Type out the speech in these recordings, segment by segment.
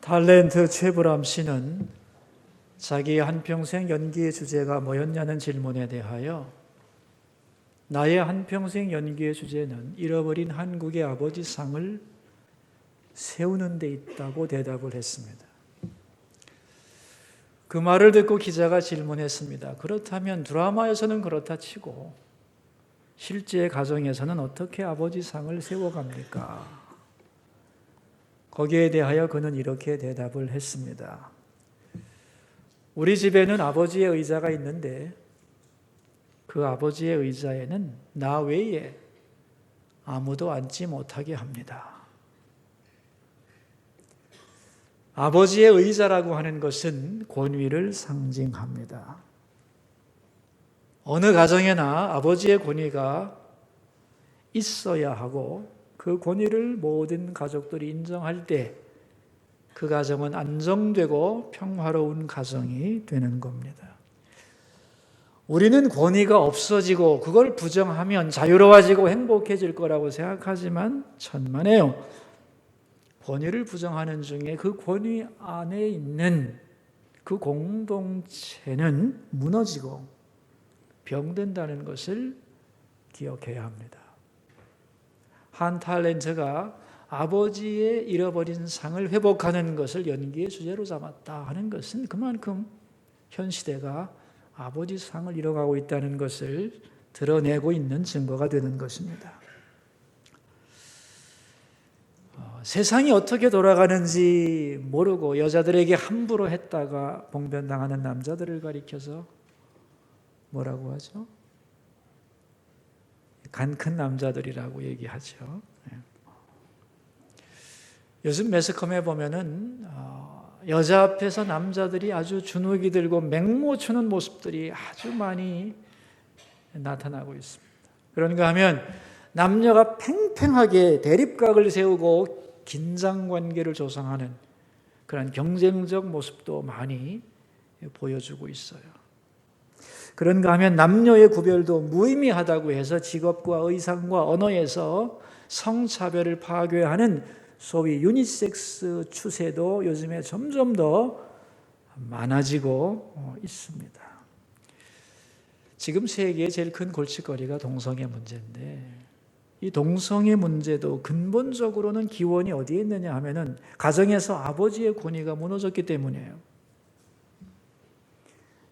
탤런트 최불암 씨는 자기의 한평생 연기의 주제가 뭐였냐는 질문에 대하여 나의 한평생 연기의 주제는 잃어버린 한국의 아버지상을 세우는 데 있다고 대답을 했습니다. 그 말을 듣고 기자가 질문했습니다. 그렇다면 드라마에서는 그렇다 치고 실제 가정에서는 어떻게 아버지상을 세워갑니까? 거기에 대하여 그는 이렇게 대답을 했습니다. 우리 집에는 아버지의 의자가 있는데 그 아버지의 의자에는 나 외에 아무도 앉지 못하게 합니다. 아버지의 의자라고 하는 것은 권위를 상징합니다. 어느 가정에나 아버지의 권위가 있어야 하고 그 권위를 모든 가족들이 인정할 때 그 가정은 안정되고 평화로운 가정이 되는 겁니다. 우리는 권위가 없어지고 그걸 부정하면 자유로워지고 행복해질 거라고 생각하지만 천만에요. 권위를 부정하는 중에 그 권위 안에 있는 그 공동체는 무너지고 병든다는 것을 기억해야 합니다. 한 탤런트가 아버지의 잃어버린 상을 회복하는 것을 연기의 주제로 삼았다 하는 것은 그만큼 현 시대가 아버지 상을 잃어가고 있다는 것을 드러내고 있는 증거가 되는 것입니다. 세상이 어떻게 돌아가는지 모르고 여자들에게 함부로 했다가 봉변당하는 남자들을 가리켜서 뭐라고 하죠? 간 큰 남자들이라고 얘기하죠. 요즘 매스컴에 보면은 여자 앞에서 남자들이 아주 주눅이 들고 맹모 추는 모습들이 아주 많이 나타나고 있습니다. 그런가 하면 남녀가 팽팽하게 대립각을 세우고 긴장관계를 조성하는 그런 경쟁적 모습도 많이 보여주고 있어요. 그런가 하면 남녀의 구별도 무의미하다고 해서 직업과 의상과 언어에서 성차별을 파괴하는 소위 유니섹스 추세도 요즘에 점점 더 많아지고 있습니다. 지금 세계의 제일 큰 골칫거리가 동성애 문제인데 이 동성애 문제도 근본적으로는 기원이 어디에 있느냐 하면은 가정에서 아버지의 권위가 무너졌기 때문이에요.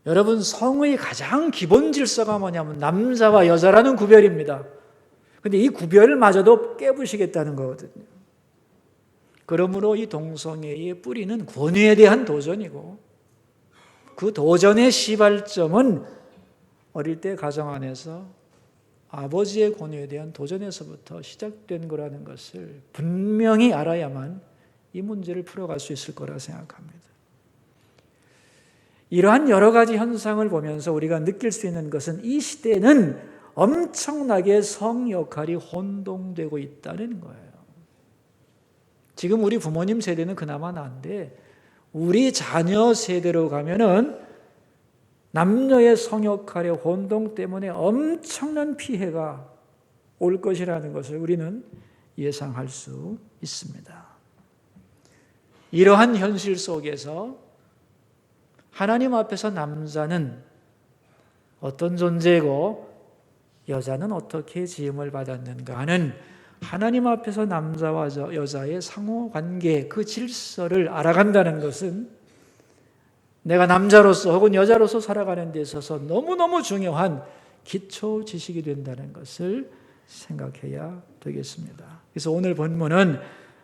여러분, 성의 가장 기본 질서가 뭐냐면 남자와 여자라는 구별입니다. 근데 이 구별을 마저도 깨부시겠다는 거거든요. 그러므로 이 동성애의 뿌리는 권위에 대한 도전이고 그 도전의 시발점은 어릴 때 가정 안에서 아버지의 권위에 대한 도전에서부터 시작된 거라는 것을 분명히 알아야만 이 문제를 풀어갈 수 있을 거라 생각합니다. 이러한 여러 가지 현상을 보면서 우리가 느낄 수 있는 것은 이 시대는 엄청나게 성 역할이 혼동되고 있다는 거예요. 지금 우리 부모님 세대는 그나마 나은데 우리 자녀 세대로 가면은 남녀의 성 역할의 혼동 때문에 엄청난 피해가 올 것이라는 것을 우리는 예상할 수 있습니다. 이러한 현실 속에서 하나님 앞에서 남자는 어떤 존재고 여자는 어떻게 지음을 받았는가 하는 하나님 앞에서 남자와 여자의 상호관계 그 질서를 알아간다는 것은 내가 남자로서 혹은 여자로서 살아가는 데 있어서 너무너무 중요한 기초 지식이 된다는 것을 생각해야 되겠습니다. 그래서 오늘 본문은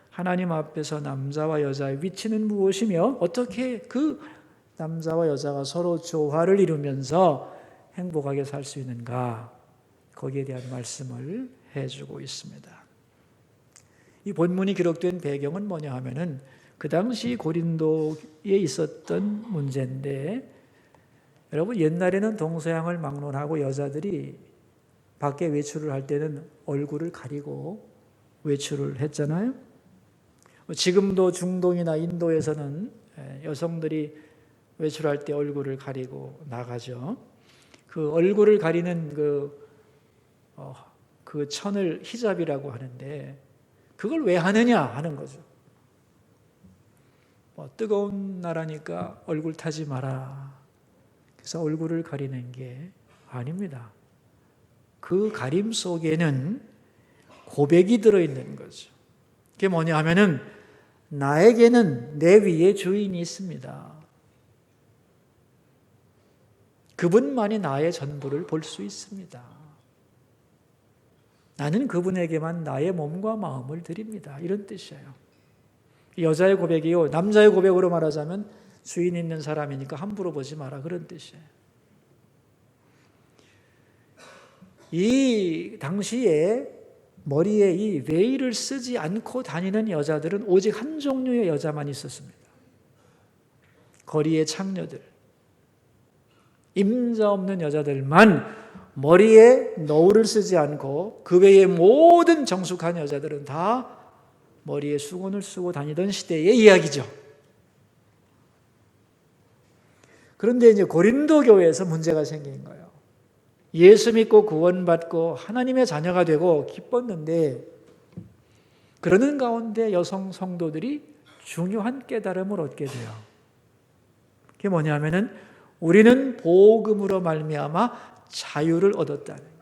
하나님 앞에서 남자와 여자의 위치는 무엇이며 어떻게 그 남자와 여자가 서로 조화를 이루면서 행복하게 살 수 있는가, 거기에 대한 말씀을 해주고 있습니다. 이 본문이 기록된 배경은 뭐냐 하면은 그 당시 고린도에 있었던 문제인데, 여러분 옛날에는 동서양을 막론하고 여자들이 밖에 외출을 할 때는 얼굴을 가리고 외출을 했잖아요. 지금도 중동이나 인도에서는 여성들이 외출할 때 얼굴을 가리고 나가죠. 그 얼굴을 가리는 그 천을 히잡이라고 하는데 그걸 왜 하느냐 하는 거죠. 뜨거운 나라니까 얼굴 타지 마라. 그래서 얼굴을 가리는 게 아닙니다. 그 가림 속에는 고백이 들어있는 거죠. 그게 뭐냐 하면은 나에게는 내 위에 주인이 있습니다. 그분만이 나의 전부를 볼 수 있습니다. 나는 그분에게만 나의 몸과 마음을 드립니다. 이런 뜻이에요. 여자의 고백이요, 남자의 고백으로 말하자면 주인 있는 사람이니까 함부로 보지 마라, 그런 뜻이에요. 이 당시에 머리에 이 베일을 쓰지 않고 다니는 여자들은 오직 한 종류의 여자만 있었습니다. 거리의 창녀들, 임자 없는 여자들만 머리에 너울을 쓰지 않고, 그 외의 모든 정숙한 여자들은 다 머리에 수건을 쓰고 다니던 시대의 이야기죠. 그런데 이제 고린도 교회에서 문제가 생긴 거예요. 예수 믿고 구원받고 하나님의 자녀가 되고 기뻤는데, 그러는 가운데 여성 성도들이 중요한 깨달음을 얻게 돼요. 그게 뭐냐면은 우리는 복음으로 말미암아 자유를 얻었다는 거예요.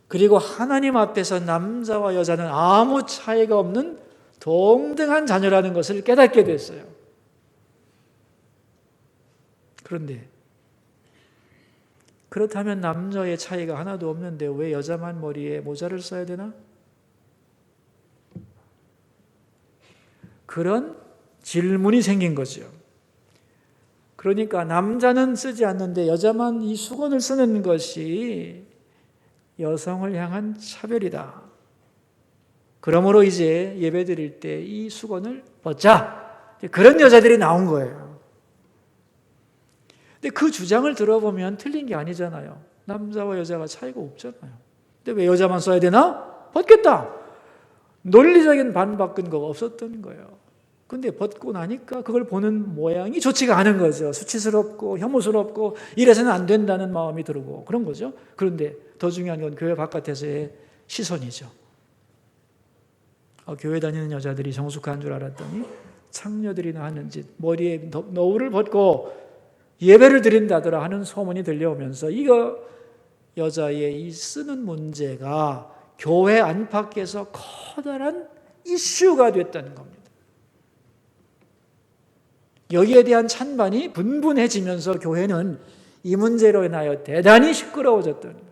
그리고 하나님 앞에서 남자와 여자는 아무 차이가 없는 동등한 자녀라는 것을 깨닫게 됐어요. 그런데 그렇다면 남녀의 차이가 하나도 없는데 왜 여자만 머리에 모자를 써야 되나? 그런 질문이 생긴 거죠. 그러니까 남자는 쓰지 않는데 여자만 이 수건을 쓰는 것이 여성을 향한 차별이다. 그러므로 이제 예배 드릴 때 이 수건을 벗자. 그런 여자들이 나온 거예요. 근데 그 주장을 들어보면 틀린 게 아니잖아요. 남자와 여자가 차이가 없잖아요. 근데 왜 여자만 써야 되나? 벗겠다. 논리적인 반박 근거가 없었던 거예요. 근데 벗고 나니까 그걸 보는 모양이 좋지가 않은 거죠. 수치스럽고 혐오스럽고 이래서는 안 된다는 마음이 들고 그런 거죠. 그런데 더 중요한 건 교회 바깥에서의 시선이죠. 교회 다니는 여자들이 정숙한 줄 알았더니 창녀들이나 하는 짓, 머리에 너울을 벗고 예배를 드린다더라 하는 소문이 들려오면서 이거 여자의 이 쓰는 문제가 교회 안팎에서 커다란 이슈가 됐다는 겁니다. 여기에 대한 찬반이 분분해지면서 교회는 이 문제로 인하여 대단히 시끄러워졌던 거예요.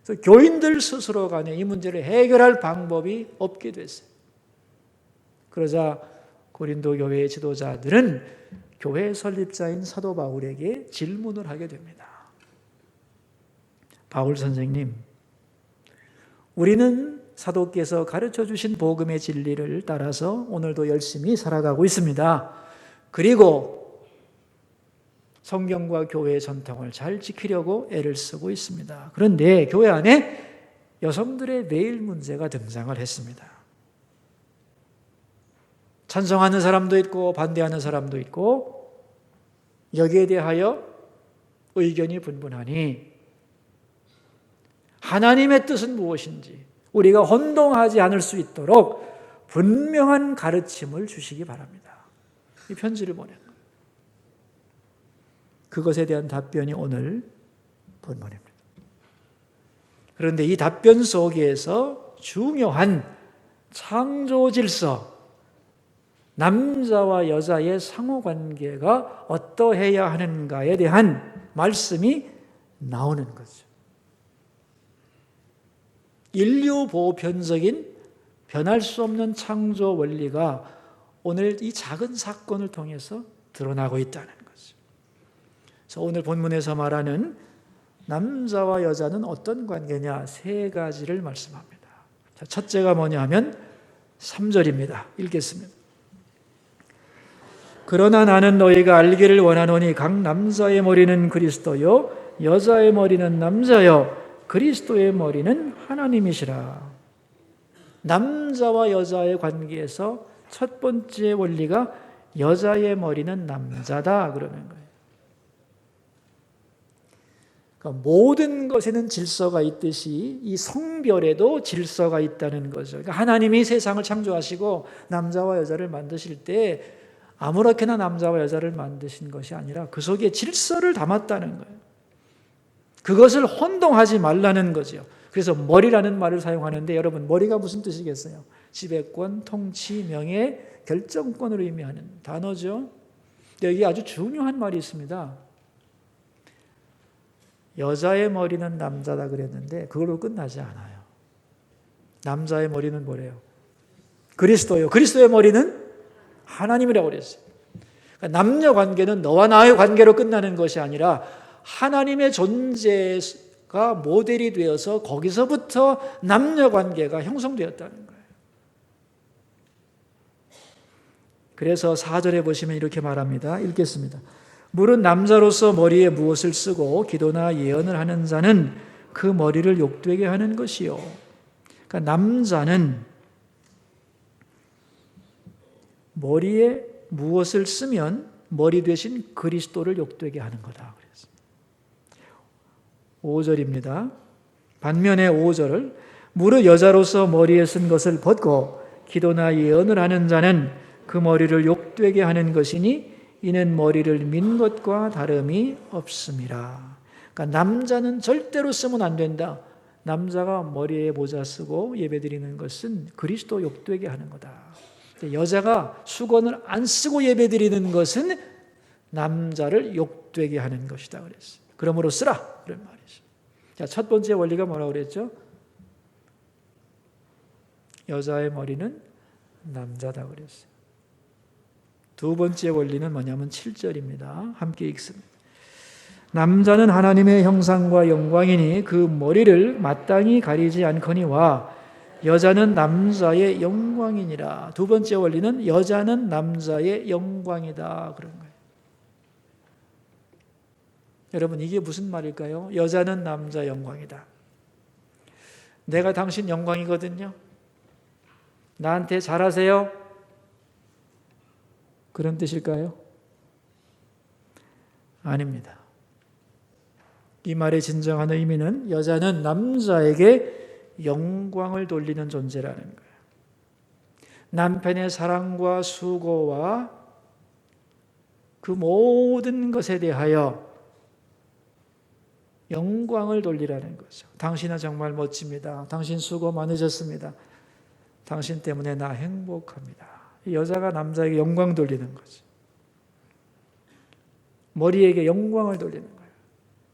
그래서 교인들 스스로 간에 이 문제를 해결할 방법이 없게 됐어요. 그러자 고린도 교회의 지도자들은 교회 설립자인 사도 바울에게 질문을 하게 됩니다. 바울 선생님, 우리는 사도께서 가르쳐 주신 복음의 진리를 따라서 오늘도 열심히 살아가고 있습니다. 그리고 성경과 교회의 전통을 잘 지키려고 애를 쓰고 있습니다. 그런데 교회 안에 여성들의 매일 문제가 등장을 했습니다. 찬성하는 사람도 있고 반대하는 사람도 있고 여기에 대하여 의견이 분분하니 하나님의 뜻은 무엇인지 우리가 혼동하지 않을 수 있도록 분명한 가르침을 주시기 바랍니다. 이 편지를 보낸 거예요. 그것에 대한 답변이 오늘 본문입니다. 그런데 이 답변 속에서 중요한 창조 질서, 남자와 여자의 상호관계가 어떠해야 하는가에 대한 말씀이 나오는 거죠. 인류 보편적인 변할 수 없는 창조 원리가 오늘 이 작은 사건을 통해서 드러나고 있다는 거죠. 그래서 오늘 본문에서 말하는 남자와 여자는 어떤 관계냐, 세 가지를 말씀합니다. 자, 첫째가 뭐냐 하면 3절입니다. 읽겠습니다. 그러나 나는 너희가 알기를 원하노니 각 남자의 머리는 그리스도요 여자의 머리는 남자요 그리스도의 머리는 하나님이시라. 남자와 여자의 관계에서 첫 번째 원리가 여자의 머리는 남자다 그러는 거예요. 그러니까 모든 것에는 질서가 있듯이 이 성별에도 질서가 있다는 거죠. 그러니까 하나님이 세상을 창조하시고 남자와 여자를 만드실 때 아무렇게나 남자와 여자를 만드신 것이 아니라 그 속에 질서를 담았다는 거예요. 그것을 혼동하지 말라는 거죠. 그래서 머리라는 말을 사용하는데 여러분 머리가 무슨 뜻이겠어요? 지배권, 통치, 명예, 결정권을 의미하는 단어죠. 여기 아주 중요한 말이 있습니다. 여자의 머리는 남자다 그랬는데 그걸로 끝나지 않아요. 남자의 머리는 뭐래요? 그리스도요. 그리스도의 머리는 하나님이라고 그랬어요. 그러니까 남녀 관계는 너와 나의 관계로 끝나는 것이 아니라 하나님의 존재가 모델이 되어서 거기서부터 남녀 관계가 형성되었다는 거예요. 그래서 4절에 보시면 이렇게 말합니다. 읽겠습니다. 물은 남자로서 머리에 무엇을 쓰고 기도나 예언을 하는 자는 그 머리를 욕되게 하는 것이요. 그러니까 남자는 머리에 무엇을 쓰면 머리 대신 그리스도를 욕되게 하는 거다. 5절입니다. 반면에 5절을 무릇 여자로서 머리에 쓴 것을 벗고 기도나 예언을 하는 자는 그 머리를 욕되게 하는 것이니 이는 머리를 민 것과 다름이 없음이라. 그러니까 남자는 절대로 쓰면 안 된다. 남자가 머리에 모자 쓰고 예배드리는 것은 그리스도 욕되게 하는 거다. 여자가 수건을 안 쓰고 예배드리는 것은 남자를 욕되게 하는 것이다 그랬어요. 그러므로 쓰라 그런 말이죠. 자, 첫 번째 원리가 뭐라고 그랬죠? 여자의 머리는 남자다 그랬어요. 두 번째 원리는 뭐냐면 7절입니다. 함께 읽습니다. 남자는 하나님의 형상과 영광이니 그 머리를 마땅히 가리지 않거니와 여자는 남자의 영광이니라. 두 번째 원리는 여자는 남자의 영광이다 그런 거예요. 여러분 이게 무슨 말일까요? 여자는 남자 영광이다. 내가 당신 영광이거든요. 나한테 잘하세요. 그런 뜻일까요? 아닙니다. 이 말의 진정한 의미는 여자는 남자에게 영광을 돌리는 존재라는 거예요. 남편의 사랑과 수고와 그 모든 것에 대하여 영광을 돌리라는 거죠. 당신은 정말 멋집니다. 당신 수고 많으셨습니다. 당신 때문에 나 행복합니다. 여자가 남자에게 영광 돌리는 거죠. 머리에게 영광을 돌리는 거예요.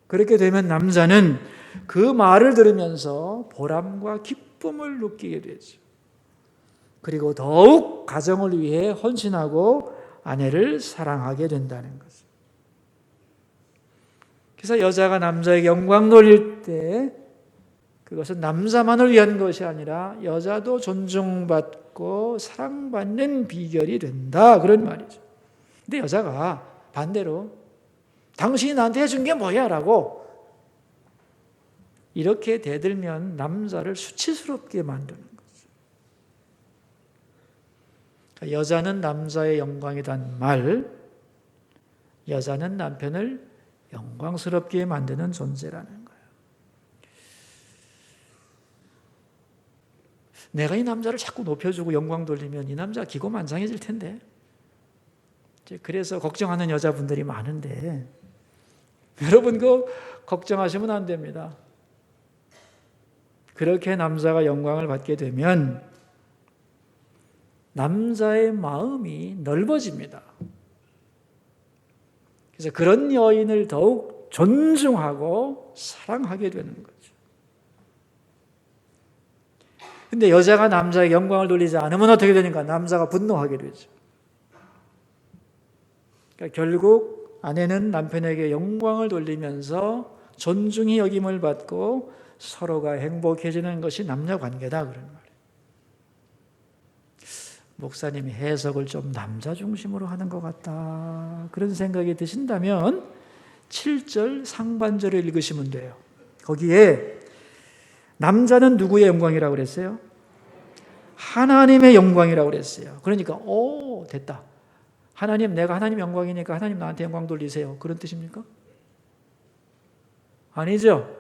그렇게 되면 남자는 그 말을 들으면서 보람과 기쁨을 느끼게 되죠. 그리고 더욱 가정을 위해 헌신하고 아내를 사랑하게 된다는 거죠. 그래서 여자가 남자에게 영광 돌릴 때 그것은 남자만을 위한 것이 아니라 여자도 존중받고 사랑받는 비결이 된다 그런 말이죠. 근데 여자가 반대로 당신이 나한테 해준 게 뭐야? 라고 이렇게 대들면 남자를 수치스럽게 만드는 거죠. 그러니까 여자는 남자의 영광이란 말, 여자는 남편을 영광스럽게 만드는 존재라는 거예요. 내가 이 남자를 자꾸 높여주고 영광 돌리면 이 남자가 기고만장해질 텐데. 그래서 걱정하는 여자분들이 많은데 여러분 그 걱정하시면 안 됩니다. 그렇게 남자가 영광을 받게 되면 남자의 마음이 넓어집니다. 그래서 그런 여인을 더욱 존중하고 사랑하게 되는 거죠. 근데 여자가 남자에게 영광을 돌리지 않으면 어떻게 되니까 남자가 분노하게 되죠. 그러니까 결국 아내는 남편에게 영광을 돌리면서 존중이 여김을 받고 서로가 행복해지는 것이 남녀 관계다 그런 말이에요. 목사님이 해석을 좀 남자 중심으로 하는 것 같다 그런 생각이 드신다면 7절 상반절을 읽으시면 돼요. 거기에 남자는 누구의 영광이라고 그랬어요? 하나님의 영광이라고 그랬어요. 그러니까 됐다. 하나님, 내가 하나님 영광이니까 하나님 나한테 영광 돌리세요. 그런 뜻입니까? 아니죠.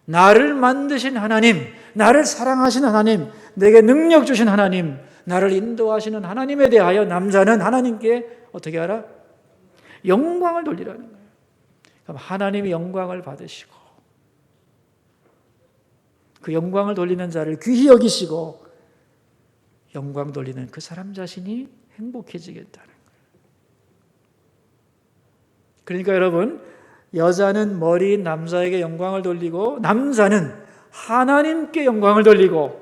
나를 만드신 하나님, 나를 사랑하시는 하나님, 내게 능력 주신 하나님, 나를 인도하시는 하나님에 대하여 남자는 하나님께 어떻게 하라? 영광을 돌리라는 거예요. 그럼 하나님이 영광을 받으시고 그 영광을 돌리는 자를 귀히 여기시고 영광 돌리는 그 사람 자신이 행복해지겠다는 거예요. 그러니까 여러분, 여자는 머리인 남자에게 영광을 돌리고 남자는 하나님께 영광을 돌리고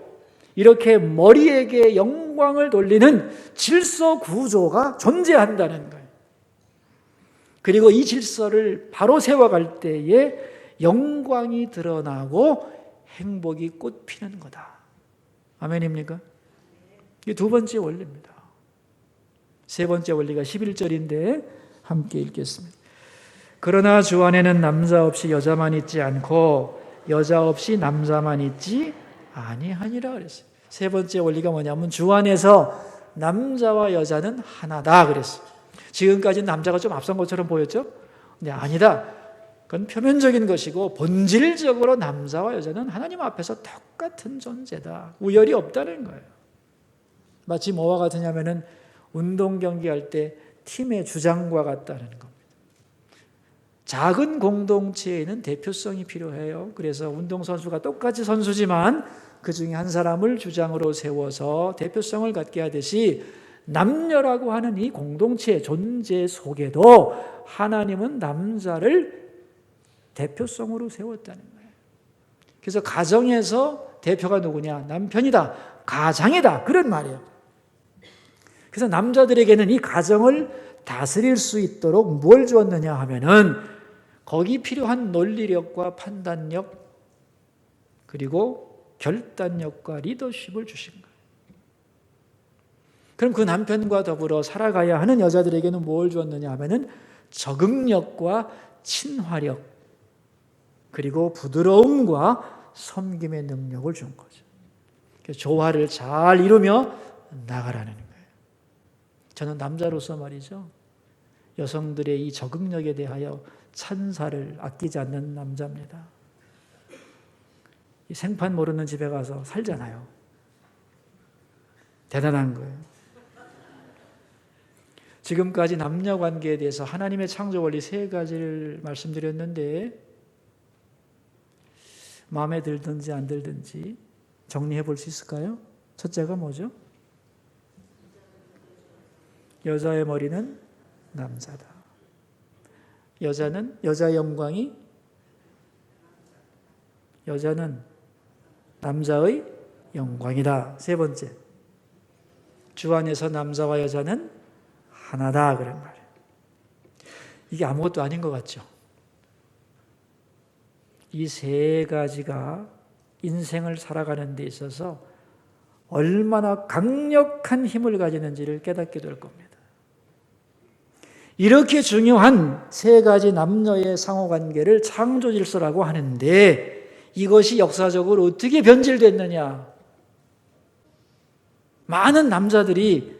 이렇게 머리에게 영광을 돌리는 질서 구조가 존재한다는 거예요. 그리고 이 질서를 바로 세워갈 때에 영광이 드러나고 행복이 꽃피는 거다. 아멘입니까? 이게 두 번째 원리입니다. 세 번째 원리가 11절인데 함께 읽겠습니다. 그러나 주 안에는 남자 없이 여자만 있지 않고 여자 없이 남자만 있지 아니하니라 그랬어요. 세 번째 원리가 뭐냐면 주 안에서 남자와 여자는 하나다 그랬어요. 지금까지는 남자가 좀 앞선 것처럼 보였죠? 근데 아니다. 그건 표면적인 것이고 본질적으로 남자와 여자는 하나님 앞에서 똑같은 존재다. 우열이 없다는 거예요. 마치 뭐와 같으냐면은 운동 경기할 때 팀의 주장과 같다는 겁니다. 작은 공동체에는 대표성이 필요해요. 그래서 운동선수가 똑같이 선수지만 그 중에 한 사람을 주장으로 세워서 대표성을 갖게 하듯이 남녀라고 하는 이 공동체의 존재 속에도 하나님은 남자를 대표성으로 세웠다는 거예요. 그래서 가정에서 대표가 누구냐? 남편이다. 가장이다. 그런 말이에요. 그래서 남자들에게는 이 가정을 다스릴 수 있도록 뭘 주었느냐 하면은 거기 필요한 논리력과 판단력 그리고 결단력과 리더십을 주신 거예요. 그럼 그 남편과 더불어 살아가야 하는 여자들에게는 뭘 주었느냐 하면은 적응력과 친화력 그리고 부드러움과 섬김의 능력을 준 거죠. 조화를 잘 이루며 나가라는 거예요. 저는 남자로서 말이죠. 여성들의 이 적응력에 대하여 찬사를 아끼지 않는 남자입니다. 이 생판 모르는 집에 가서 살잖아요. 대단한 거예요. 지금까지 남녀 관계에 대해서 하나님의 창조 원리 3가지를 말씀드렸는데 마음에 들든지 안 들든지 정리해 볼 수 있을까요? 첫째가 뭐죠? 여자의 머리는 남자다. 여자의 영광이 여자는 남자의 영광이다. 세 번째, 주 안에서 남자와 여자는 하나다. 그런 말이에요. 이게 아무것도 아닌 것 같죠? 이 3가지가 인생을 살아가는 데 있어서 얼마나 강력한 힘을 가지는지를 깨닫게 될 겁니다. 이렇게 중요한 3가지 남녀의 상호관계를 창조질서라고 하는데 이것이 역사적으로 어떻게 변질됐느냐? 많은 남자들이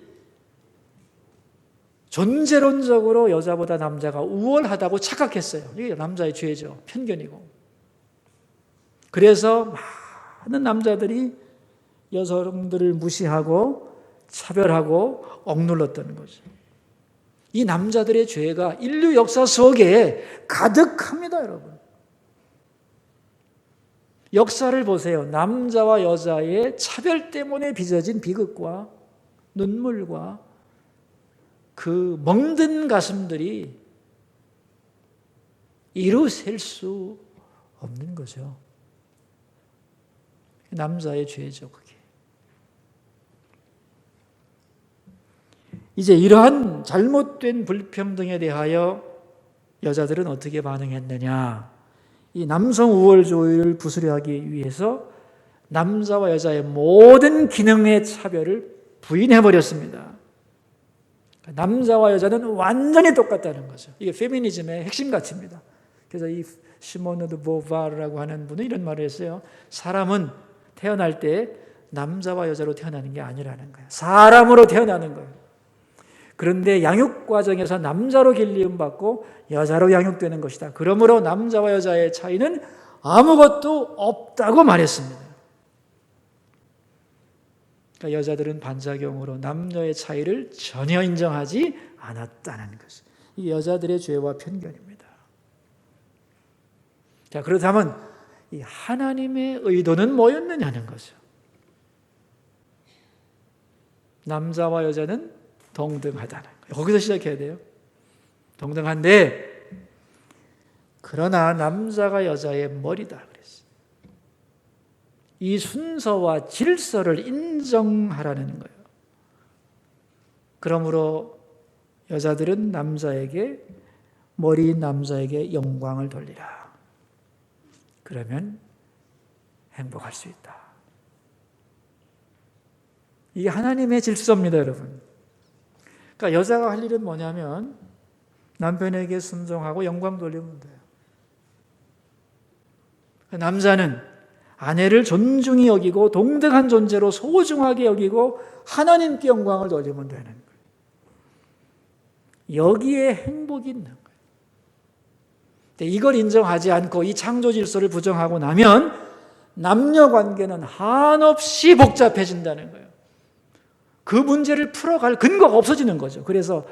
존재론적으로 여자보다 남자가 우월하다고 착각했어요. 이게 남자의 죄죠. 편견이고. 그래서 많은 남자들이 여성들을 무시하고 차별하고 억눌렀다는 거죠. 이 남자들의 죄가 인류 역사 속에 가득합니다, 여러분. 역사를 보세요. 남자와 여자의 차별 때문에 빚어진 비극과 눈물과 그 멍든 가슴들이 이루셀 수 없는 거죠. 남자의 죄죠, 그게. 이제 이러한 잘못된 불평등에 대하여 여자들은 어떻게 반응했느냐? 이 남성 우월주의를 부수려하기 위해서 남자와 여자의 모든 기능의 차별을 부인해버렸습니다. 남자와 여자는 완전히 똑같다는 거죠. 이게 페미니즘의 핵심 가치입니다. 그래서 이 시모네 드 보바르라고 하는 분은 이런 말을 했어요. 사람은 태어날 때 남자와 여자로 태어나는 게 아니라는 거예요. 사람으로 태어나는 거예요. 그런데 양육 과정에서 남자로 길리움 받고 여자로 양육되는 것이다. 그러므로 남자와 여자의 차이는 아무것도 없다고 말했습니다. 그러니까 여자들은 반작용으로 남녀의 차이를 전혀 인정하지 않았다는 것이 이 여자들의 죄와 편견입니다. 자, 그렇다면 이 하나님의 의도는 뭐였느냐는 거죠. 남자와 여자는 동등하다는 거예요. 거기서 시작해야 돼요. 동등한데 그러나 남자가 여자의 머리다 그랬어요. 이 순서와 질서를 인정하라는 거예요. 그러므로 여자들은 남자에게 머리인 남자에게 영광을 돌리라. 그러면 행복할 수 있다. 이게 하나님의 질서입니다, 여러분. 그러니까 여자가 할 일은 뭐냐면 남편에게 순종하고 영광 돌리면 돼요. 남자는 아내를 존중히 여기고 동등한 존재로 소중하게 여기고 하나님께 영광을 돌리면 되는 거예요. 여기에 행복이 있는 거예요. 이걸 인정하지 않고 이 창조 질서를 부정하고 나면 남녀 관계는 한없이 복잡해진다는 거예요. 그 문제를 풀어갈 근거가 없어지는 거죠. 그래서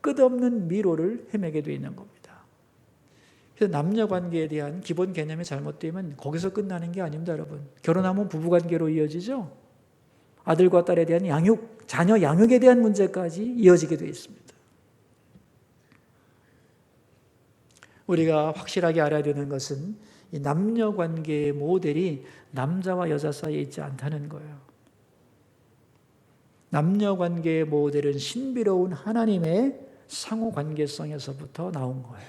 끝없는 미로를 헤매게 돼 있는 겁니다. 그래서 남녀 관계에 대한 기본 개념이 잘못되면 거기서 끝나는 게 아닙니다, 여러분. 결혼하면 부부 관계로 이어지죠. 아들과 딸에 대한 양육, 자녀 양육에 대한 문제까지 이어지게 돼 있습니다. 우리가 확실하게 알아야 되는 것은 이 남녀 관계의 모델이 남자와 여자 사이에 있지 않다는 거예요. 남녀 관계의 모델은 신비로운 하나님의 상호 관계성에서부터 나온 거예요.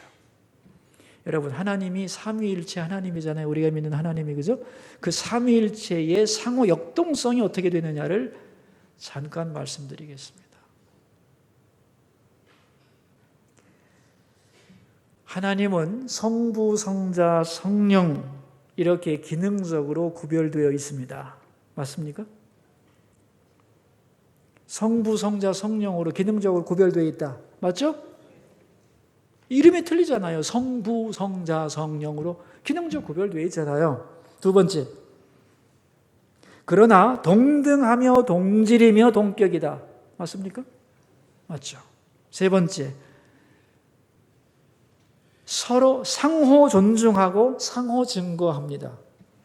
여러분, 하나님이 삼위일체 하나님이잖아요. 우리가 믿는 하나님이, 그죠? 그 삼위일체의 상호 역동성이 어떻게 되느냐를 잠깐 말씀드리겠습니다. 하나님은 성부, 성자, 성령 이렇게 기능적으로 구별되어 있습니다. 맞습니까? 성부, 성자, 성령으로 기능적으로 구별되어 있다. 맞죠? 이름이 틀리잖아요. 성부, 성자, 성령으로 기능적 구별되어 있잖아요. 두 번째, 그러나 동등하며 동질이며 동격이다. 맞습니까? 맞죠. 세 번째, 서로 상호 존중하고 상호 증거합니다.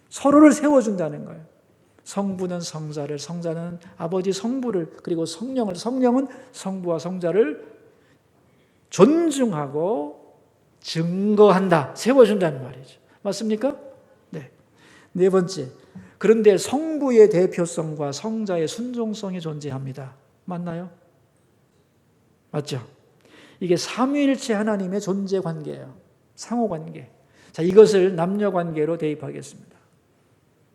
서로를 세워준다는 거예요. 성부는 성자를, 성자는 아버지 성부를, 그리고 성령은 성부와 성자를 존중하고 증거한다, 세워준다는 말이죠. 맞습니까? 네. 네 번째, 그런데 성부의 대표성과 성자의 순종성이 존재합니다. 맞나요? 맞죠? 이게 삼위일체 하나님의 존재 관계예요. 상호 관계. 자, 이것을 남녀 관계로 대입하겠습니다.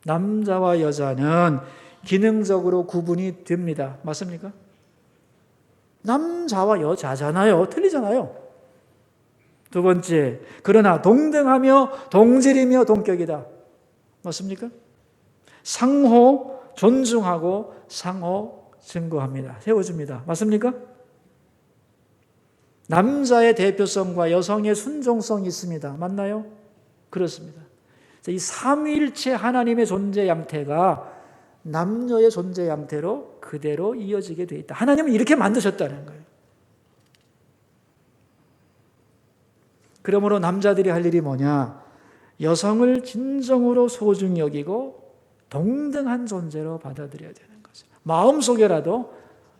남자와 여자는 기능적으로 구분이 됩니다. 맞습니까? 남자와 여자잖아요. 틀리잖아요. 두 번째, 그러나 동등하며 동질이며 동격이다. 맞습니까? 상호 존중하고 상호 증거합니다. 세워줍니다. 맞습니까? 남자의 대표성과 여성의 순종성이 있습니다. 맞나요? 그렇습니다. 이 삼위일체 하나님의 존재 양태가 남녀의 존재 양태로 그대로 이어지게 돼 있다. 하나님은 이렇게 만드셨다는 거예요. 그러므로 남자들이 할 일이 뭐냐? 여성을 진정으로 소중히 여기고 동등한 존재로 받아들여야 되는 거죠. 마음속에라도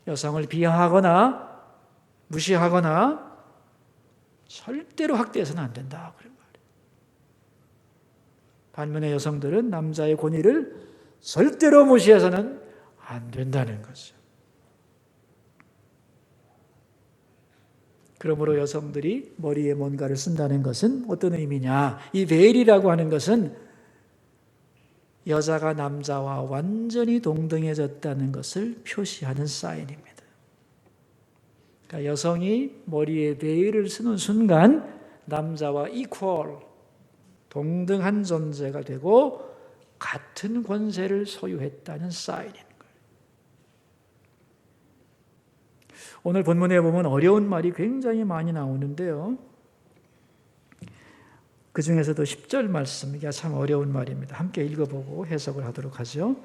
여성을 비하하거나 무시하거나 절대로 학대해서는 안 된다. 그런 말이에요. 반면에 여성들은 남자의 권위를 절대로 무시해서는 안 된다는 거죠. 그러므로 여성들이 머리에 뭔가를 쓴다는 것은 어떤 의미냐? 이 베일이라고 하는 것은 여자가 남자와 완전히 동등해졌다는 것을 표시하는 사인입니다. 그러니까 여성이 머리에 베일을 쓰는 순간 남자와 이퀄, 동등한 존재가 되고 같은 권세를 소유했다는 사인인 거예요. 오늘 본문에 보면 어려운 말이 굉장히 많이 나오는데요. 그 중에서도 10절 말씀, 이게 참 어려운 말입니다. 함께 읽어보고 해석을 하도록 하죠.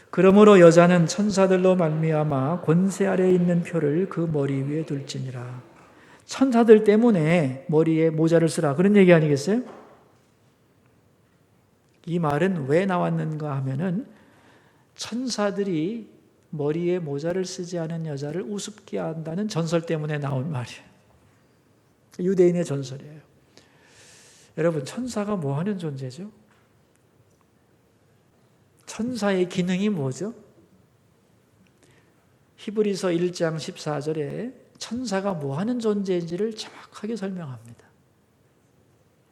그러므로 여자는 천사들로 말미암아 권세 아래에 있는 표를 그 머리 위에 둘지니라. 천사들 때문에 머리에 모자를 쓰라, 그런 얘기 아니겠어요? 이 말은 왜 나왔는가 하면은 천사들이 머리에 모자를 쓰지 않은 여자를 우습게 한다는 전설 때문에 나온 말이에요. 유대인의 전설이에요. 여러분, 천사가 뭐 하는 존재죠? 천사의 기능이 뭐죠? 히브리서 1장 14절에 천사가 뭐 하는 존재인지를 정확하게 설명합니다.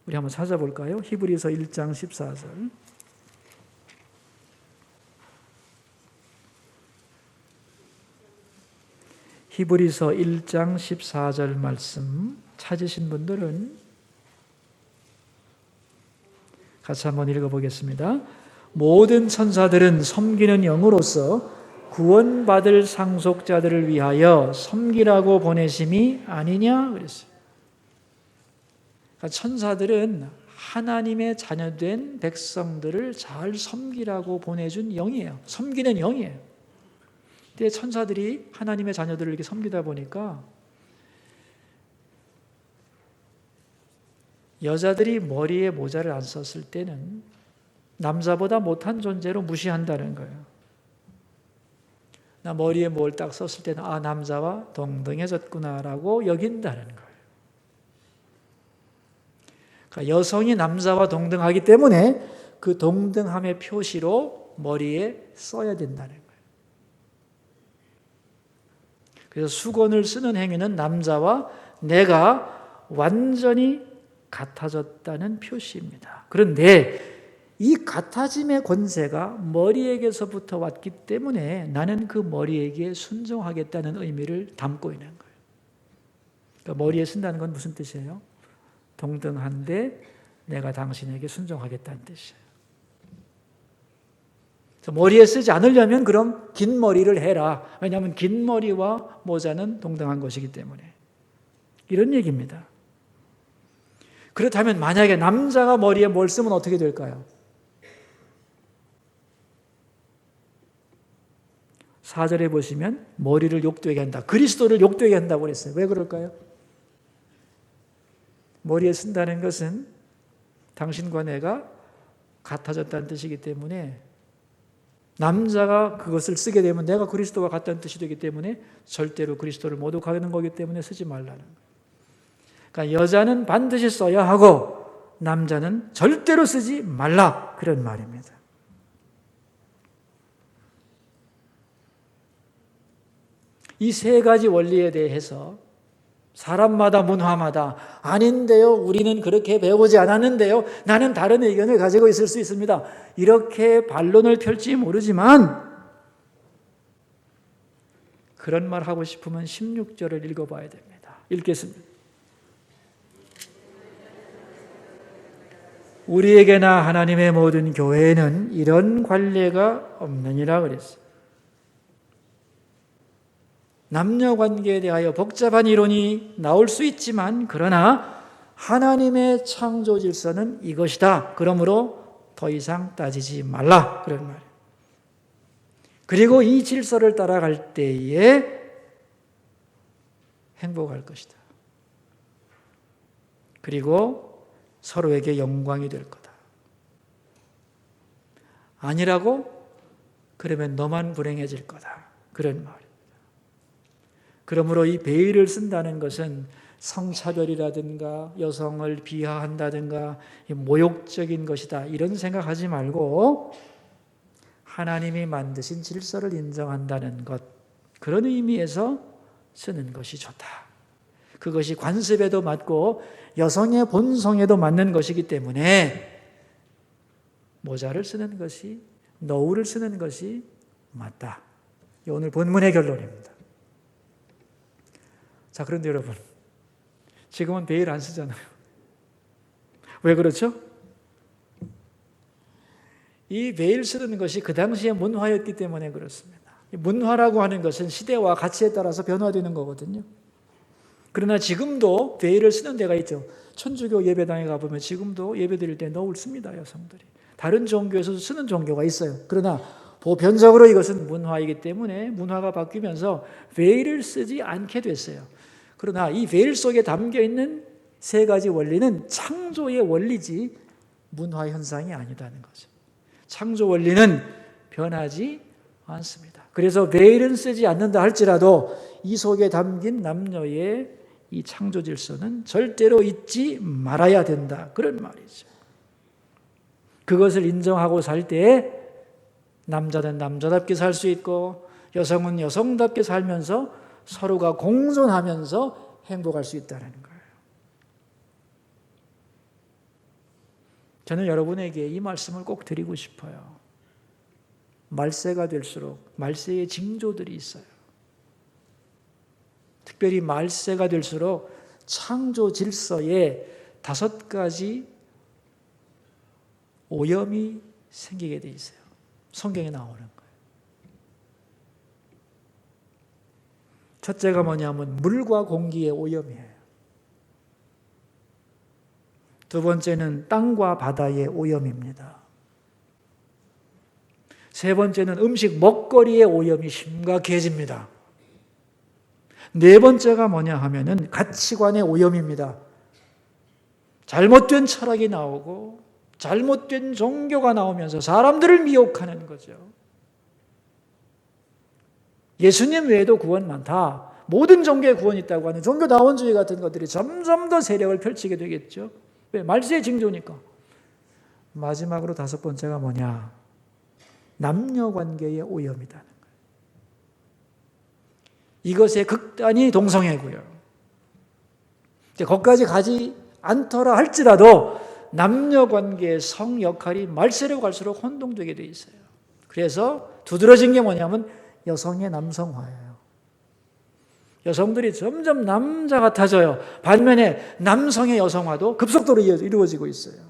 우리 한번 찾아볼까요? 히브리서 1장 14절. 히브리서 1장 14절 말씀 찾으신 분들은 같이 한번 읽어보겠습니다. 모든 천사들은 섬기는 영으로서 구원받을 상속자들을 위하여 섬기라고 보내심이 아니냐 그랬어요. 그러니까 천사들은 하나님의 자녀된 백성들을 잘 섬기라고 보내준 영이에요. 섬기는 영이에요. 근데 천사들이 하나님의 자녀들을 이렇게 섬기다 보니까 여자들이 머리에 모자를 안 썼을 때는 남자보다 못한 존재로 무시한다는 거예요. 나 머리에 뭘 딱 썼을 때는 아, 남자와 동등해졌구나라고 여긴다는 거예요. 그러니까 여성이 남자와 동등하기 때문에 그 동등함의 표시로 머리에 써야 된다는 거예요. 그래서 수건을 쓰는 행위는 남자와 내가 완전히 같아졌다는 표시입니다. 그런데 이 같아짐의 권세가 머리에게서부터 왔기 때문에 나는 그 머리에게 순종하겠다는 의미를 담고 있는 거예요. 그러니까 머리에 쓴다는 건 무슨 뜻이에요? 동등한데 내가 당신에게 순종하겠다는 뜻이에요. 머리에 쓰지 않으려면 그럼 긴 머리를 해라. 왜냐하면 긴 머리와 모자는 동등한 것이기 때문에. 이런 얘기입니다. 그렇다면 만약에 남자가 머리에 뭘 쓰면 어떻게 될까요? 4절에 보시면 머리를 욕되게 한다. 그리스도를 욕되게 한다고 그랬어요. 왜 그럴까요? 머리에 쓴다는 것은 당신과 내가 같아졌다는 뜻이기 때문에 남자가 그것을 쓰게 되면 내가 그리스도와 같다는 뜻이 되기 때문에 절대로 그리스도를 모독하는 거기 때문에 쓰지 말라는 거예요. 그러니까 여자는 반드시 써야 하고 남자는 절대로 쓰지 말라, 그런 말입니다. 이 세 가지 원리에 대해서 사람마다 문화마다 아닌데요, 우리는 그렇게 배우지 않았는데요, 나는 다른 의견을 가지고 있을 수 있습니다. 이렇게 반론을 펼지 모르지만 그런 말 하고 싶으면 16절을 읽어봐야 됩니다. 읽겠습니다. 우리에게나 하나님의 모든 교회에는 이런 관례가 없느니라 그랬어요. 남녀관계에 대하여 복잡한 이론이 나올 수 있지만 그러나 하나님의 창조 질서는 이것이다. 그러므로 더 이상 따지지 말라, 그런 말이에요. 그리고 이 질서를 따라갈 때에 행복할 것이다. 그리고 서로에게 영광이 될 거다. 아니라고? 그러면 너만 불행해질 거다. 그런 말입니다. 그러므로 이 베일을 쓴다는 것은 성차별이라든가 여성을 비하한다든가 모욕적인 것이다, 이런 생각하지 말고 하나님이 만드신 질서를 인정한다는 것, 그런 의미에서 쓰는 것이 좋다. 그것이 관습에도 맞고 여성의 본성에도 맞는 것이기 때문에 모자를 쓰는 것이, 너울을 쓰는 것이 맞다. 오늘 본문의 결론입니다. 자, 그런데 여러분, 지금은 베일 안 쓰잖아요. 왜 그렇죠? 이 베일 쓰는 것이 그 당시의 문화였기 때문에 그렇습니다. 문화라고 하는 것은 시대와 가치에 따라서 변화되는 거거든요. 그러나 지금도 베일을 쓰는 데가 있죠. 천주교 예배당에 가보면 지금도 예배드릴 때 너울 씁니다, 여성들이. 다른 종교에서도 쓰는 종교가 있어요. 그러나 보편적으로 이것은 문화이기 때문에 문화가 바뀌면서 베일을 쓰지 않게 됐어요. 그러나 이 베일 속에 담겨있는 세 가지 원리는 창조의 원리지 문화 현상이 아니다는 거죠. 창조 원리는 변하지 않습니다. 그래서 베일은 쓰지 않는다 할지라도 이 속에 담긴 남녀의 이 창조 질서는 절대로 잊지 말아야 된다. 그런 말이죠. 그것을 인정하고 살 때에 남자는 남자답게 살 수 있고 여성은 여성답게 살면서 서로가 공존하면서 행복할 수 있다는 거예요. 저는 여러분에게 이 말씀을 꼭 드리고 싶어요. 말세가 될수록 말세의 징조들이 있어요. 특별히 말세가 될수록 창조 질서에 5가지 오염이 생기게 돼 있어요. 성경에 나오는 거예요. 첫째가 뭐냐면 물과 공기의 오염이에요. 두 번째는 땅과 바다의 오염입니다. 세 번째는 음식 먹거리의 오염이 심각해집니다. 네 번째가 뭐냐 하면은 가치관의 오염입니다. 잘못된 철학이 나오고 잘못된 종교가 나오면서 사람들을 미혹하는 거죠. 예수님 외에도 구원 많다. 모든 종교에 구원이 있다고 하는 종교다원주의 같은 것들이 점점 더 세력을 펼치게 되겠죠. 왜? 말세의 징조니까. 마지막으로 5번째가 뭐냐? 남녀관계의 오염이다는 거예요. 이것의 극단이 동성애고요. 거기까지 가지 않더라 할지라도 남녀관계의 성 역할이 말세로 갈수록 혼동되게 돼 있어요. 그래서 두드러진 게 뭐냐면 여성의 남성화예요. 여성들이 점점 남자 같아져요. 반면에 남성의 여성화도 급속도로 이루어지고 있어요.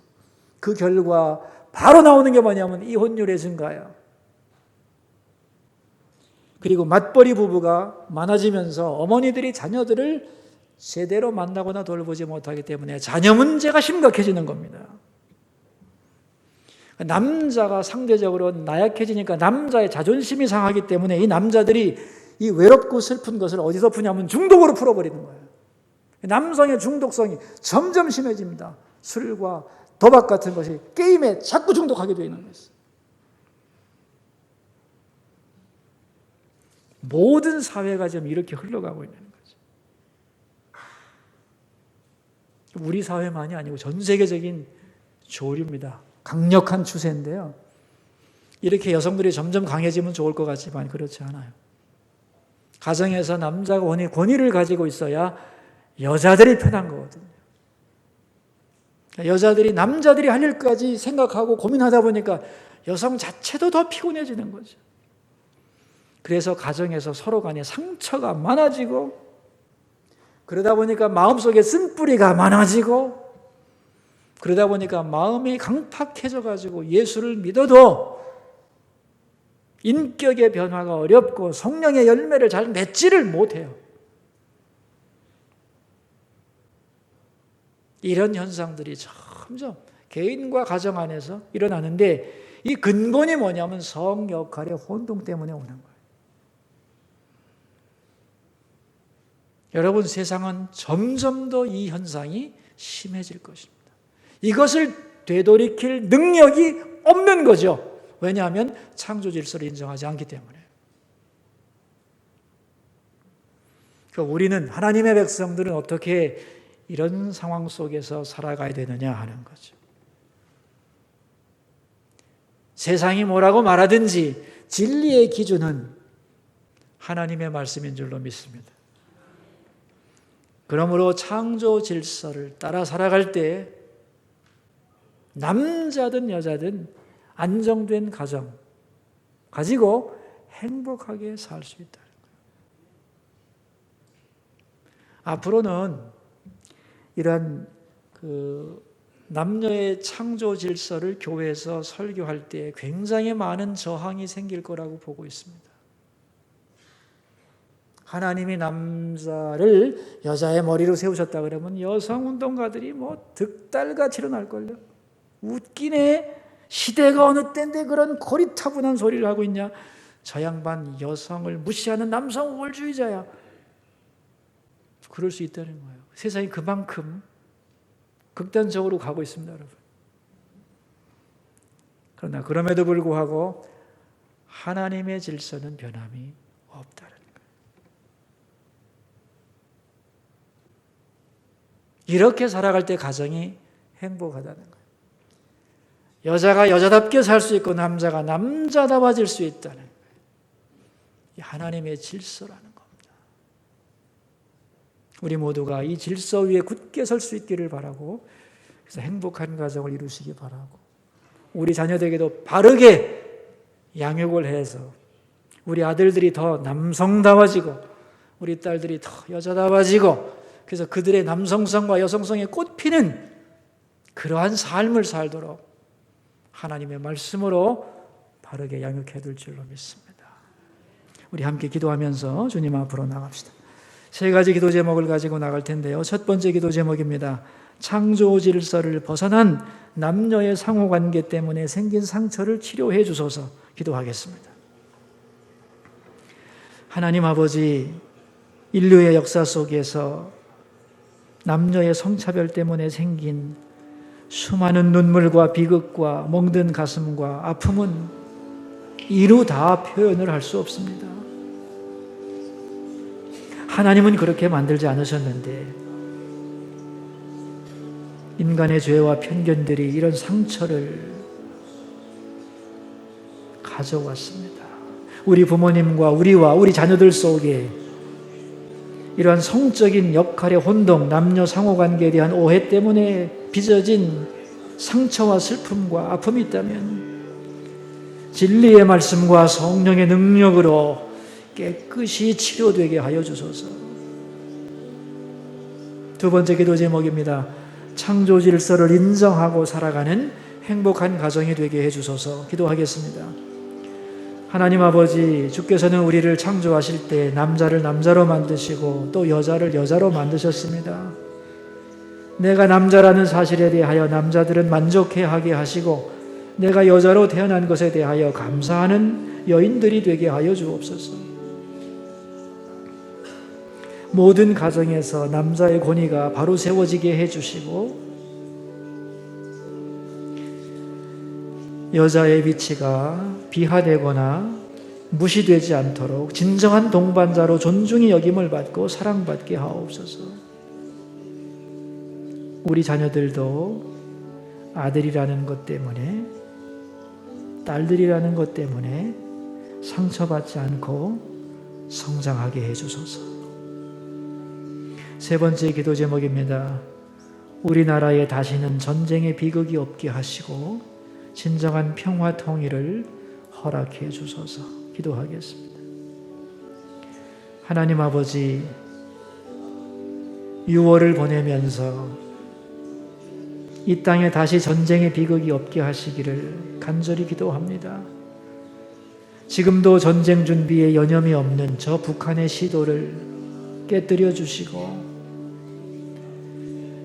그 결과 바로 나오는 게 뭐냐면 이혼율의 증가예요. 그리고 맞벌이 부부가 많아지면서 어머니들이 자녀들을 제대로 만나거나 돌보지 못하기 때문에 자녀 문제가 심각해지는 겁니다. 남자가 상대적으로 나약해지니까 남자의 자존심이 상하기 때문에 이 남자들이 이 외롭고 슬픈 것을 어디서 푸냐면 중독으로 풀어버리는 거예요. 남성의 중독성이 점점 심해집니다. 술과 도박 같은 것이 게임에 자꾸 중독하게 되어 있는 것이죠. 모든 사회가 지금 이렇게 흘러가고 있는 거죠. 우리 사회만이 아니고 전 세계적인 조류입니다. 강력한 추세인데요. 이렇게 여성들이 점점 강해지면 좋을 것 같지만 그렇지 않아요. 가정에서 남자가 권위를 가지고 있어야 여자들이 편한 거거든요. 여자들이 남자들이 할 일까지 생각하고 고민하다 보니까 여성 자체도 더 피곤해지는 거죠. 그래서 가정에서 서로 간에 상처가 많아지고 그러다 보니까 마음속에 쓴뿌리가 많아지고 그러다 보니까 마음이 강팍해져 가지고 예수를 믿어도 인격의 변화가 어렵고 성령의 열매를 잘 맺지를 못해요. 이런 현상들이 점점 개인과 가정 안에서 일어나는데 이 근본이 뭐냐면 성 역할의 혼동 때문에 오는 거예요. 여러분, 세상은 점점 더 이 현상이 심해질 것입니다. 이것을 되돌이킬 능력이 없는 거죠. 왜냐하면 창조 질서를 인정하지 않기 때문에. 우리는 하나님의 백성들은 어떻게 이런 상황 속에서 살아가야 되느냐 하는 거죠. 세상이 뭐라고 말하든지 진리의 기준은 하나님의 말씀인 줄로 믿습니다. 그러므로 창조 질서를 따라 살아갈 때 남자든 여자든 안정된 가정 가지고 행복하게 살 수 있다는 거예요. 앞으로는 이러한 남녀의 창조 질서를 교회에서 설교할 때 굉장히 많은 저항이 생길 거라고 보고 있습니다. 하나님이 남자를 여자의 머리로 세우셨다 그러면 여성 운동가들이 뭐 득달같이 일어날걸요. 웃기네. 시대가 어느 때인데 그런 고리타분한 소리를 하고 있냐. 저 양반 여성을 무시하는 남성 우월주의자야. 그럴 수 있다는 거예요. 세상이 그만큼 극단적으로 가고 있습니다, 여러분. 그러나 그럼에도 불구하고 하나님의 질서는 변함이 없다는 거예요. 이렇게 살아갈 때 가정이 행복하다는 거예요. 여자가 여자답게 살 수 있고 남자가 남자다워질 수 있다는 거예요. 이 하나님의 질서라는 겁니다. 우리 모두가 이 질서 위에 굳게 설 수 있기를 바라고, 그래서 행복한 가정을 이루시기 바라고, 우리 자녀들에게도 바르게 양육을 해서 우리 아들들이 더 남성다워지고 우리 딸들이 더 여자다워지고, 그래서 그들의 남성성과 여성성에 꽃피는 그러한 삶을 살도록 하나님의 말씀으로 바르게 양육해 둘 줄로 믿습니다. 우리 함께 기도하면서 주님 앞으로 나갑시다. 세 가지 기도 제목을 가지고 나갈 텐데요. 첫 번째 기도 제목입니다. 창조 질서를 벗어난 남녀의 상호관계 때문에 생긴 상처를 치료해 주소서. 기도하겠습니다. 하나님 아버지, 인류의 역사 속에서 남녀의 성차별 때문에 생긴 수많은 눈물과 비극과 멍든 가슴과 아픔은 이루 다 표현을 할 수 없습니다. 하나님은 그렇게 만들지 않으셨는데 인간의 죄와 편견들이 이런 상처를 가져왔습니다. 우리 부모님과 우리 자녀들 속에 이러한 성적인 역할의 혼동, 남녀 상호관계에 대한 오해 때문에 빚어진 상처와 슬픔과 아픔이 있다면 진리의 말씀과 성령의 능력으로 깨끗이 치료되게 하여 주소서. 두 번째 기도 제목입니다. 창조 질서를 인정하고 살아가는 행복한 가정이 되게 해주소서. 기도하겠습니다. 하나님 아버지, 주께서는 우리를 창조하실 때 남자를 남자로 만드시고 또 여자를 여자로 만드셨습니다. 내가 남자라는 사실에 대하여 남자들은 만족해하게 하시고 내가 여자로 태어난 것에 대하여 감사하는 여인들이 되게 하여 주옵소서. 모든 가정에서 남자의 권위가 바로 세워지게 해주시고 여자의 위치가 비하되거나 무시되지 않도록 진정한 동반자로 존중이 여김을 받고 사랑받게 하옵소서. 우리 자녀들도 아들이라는 것 때문에 딸들이라는 것 때문에 상처받지 않고 성장하게 해주소서. 세 번째 기도 제목입니다. 우리나라에 다시는 전쟁의 비극이 없게 하시고 진정한 평화 통일을 허락해 주소서. 기도하겠습니다. 하나님 아버지, 6월을 보내면서 이 땅에 다시 전쟁의 비극이 없게 하시기를 간절히 기도합니다. 지금도 전쟁 준비에 여념이 없는 저 북한의 시도를 깨뜨려 주시고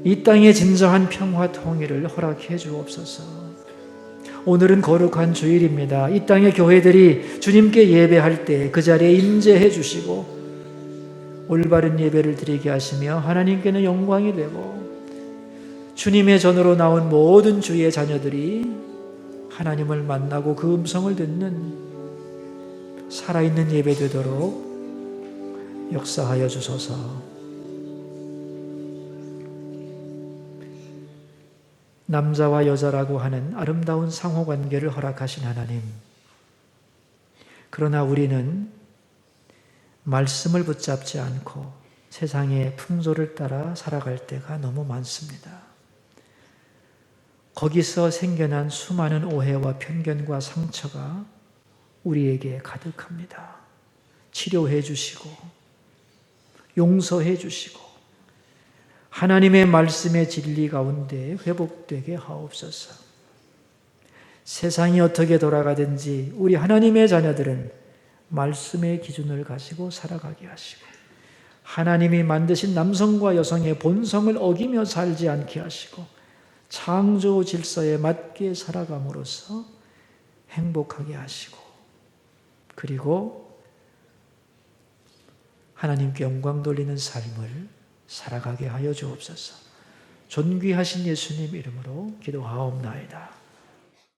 이 땅의 진정한 평화 통일을 허락해 주옵소서. 오늘은 거룩한 주일입니다. 이 땅의 교회들이 주님께 예배할 때 그 자리에 임재해 주시고 올바른 예배를 드리게 하시며 하나님께는 영광이 되고 주님의 전으로 나온 모든 주의 자녀들이 하나님을 만나고 그 음성을 듣는 살아있는 예배 되도록 역사하여 주소서. 남자와 여자라고 하는 아름다운 상호관계를 허락하신 하나님, 그러나 우리는 말씀을 붙잡지 않고 세상의 풍조를 따라 살아갈 때가 너무 많습니다. 거기서 생겨난 수많은 오해와 편견과 상처가 우리에게 가득합니다. 치료해 주시고 용서해 주시고 하나님의 말씀의 진리 가운데 회복되게 하옵소서. 세상이 어떻게 돌아가든지 우리 하나님의 자녀들은 말씀의 기준을 가지고 살아가게 하시고 하나님이 만드신 남성과 여성의 본성을 어기며 살지 않게 하시고 창조 질서에 맞게 살아감으로써 행복하게 하시고 그리고 하나님께 영광 돌리는 삶을 살아가게 하여 주옵소서. 존귀하신 예수님 이름으로 기도하옵나이다.